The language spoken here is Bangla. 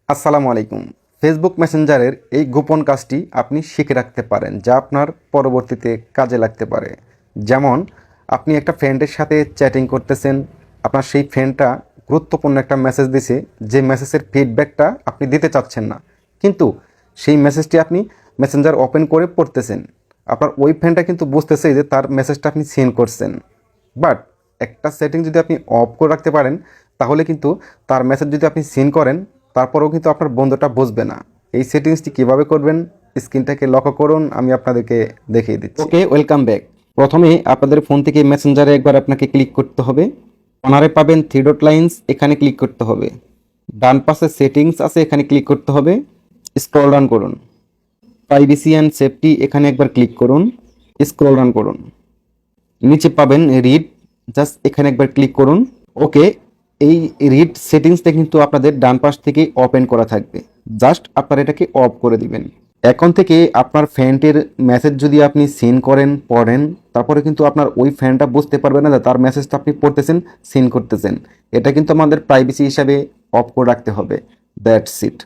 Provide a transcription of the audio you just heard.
আসসালামু আলাইকুম। ফেসবুক মেসেঞ্জারের এই গোপন কাজটি আপনি শিখে রাখতে পারেন, যা আপনার পরবর্তীতে কাজে লাগতে পারে। যেমন আপনি একটা ফ্রেন্ডের সাথে চ্যাটিং করতেছেন, আপনার সেই ফ্রেন্ডটা গুরুত্বপূর্ণ একটা মেসেজ দিছে, যে মেসেজের ফিডব্যাকটা আপনি দিতে চাচ্ছেন না, কিন্তু সেই মেসেজটি আপনি মেসেঞ্জার ওপেন করে পড়তেছেন। আপনার ওই ফ্রেন্ডটা কিন্তু বুঝতেছে যে তার মেসেজটা আপনি সেন্ড করছেন, বাট একটা সেটিং যদি আপনি অফ করে রাখতে পারেন, তাহলে কিন্তু তার মেসেজ যদি আপনি সিন করেন, তারপরেও কিন্তু আপনার বন্ধুটা বুঝবে না। এই সেটিংসটি কীভাবে করবেন, স্ক্রিনটাকে লক্ষ্য করুন, আমি আপনাদেরকে দেখিয়ে দিচ্ছি। ওকে, ওয়েলকাম ব্যাক। প্রথমে আপনাদের ফোন থেকে মেসেঞ্জারে একবার আপনাকে ক্লিক করতে হবে। কর্নারে পাবেন থ্রি ডট লাইন্স, এখানে ক্লিক করতে হবে। ডান পাশে সেটিংস আছে, এখানে ক্লিক করতে হবে। স্ক্রল ডাউন করুন, প্রাইভেসি অ্যান্ড সেফটি, এখানে একবার ক্লিক করুন। স্ক্রল ডাউন করুন, নিচে পাবেন রিড, জাস্ট এখানে একবার ক্লিক করুন। ওকে, এই রিড সেটিংসটা কিন্তু আপনাদের ডান পাশ থেকে ওপেন করা থাকবে, জাস্ট আপনারা এটাকে অফ করে দিবেন। এখন থেকে আপনার ফ্রেন্ডের মেসেজ যদি আপনি সিন করেন, পড়েন, তারপরে কিন্তু আপনার ওই ফ্রেন্ডটা বুঝতে পারবে না যে তার মেসেজটা আপনি পড়তেছেন, সিন করতেছেন। এটা কিন্তু আমাদের প্রাইভেসি হিসাবে অফ করে রাখতে হবে। That's it.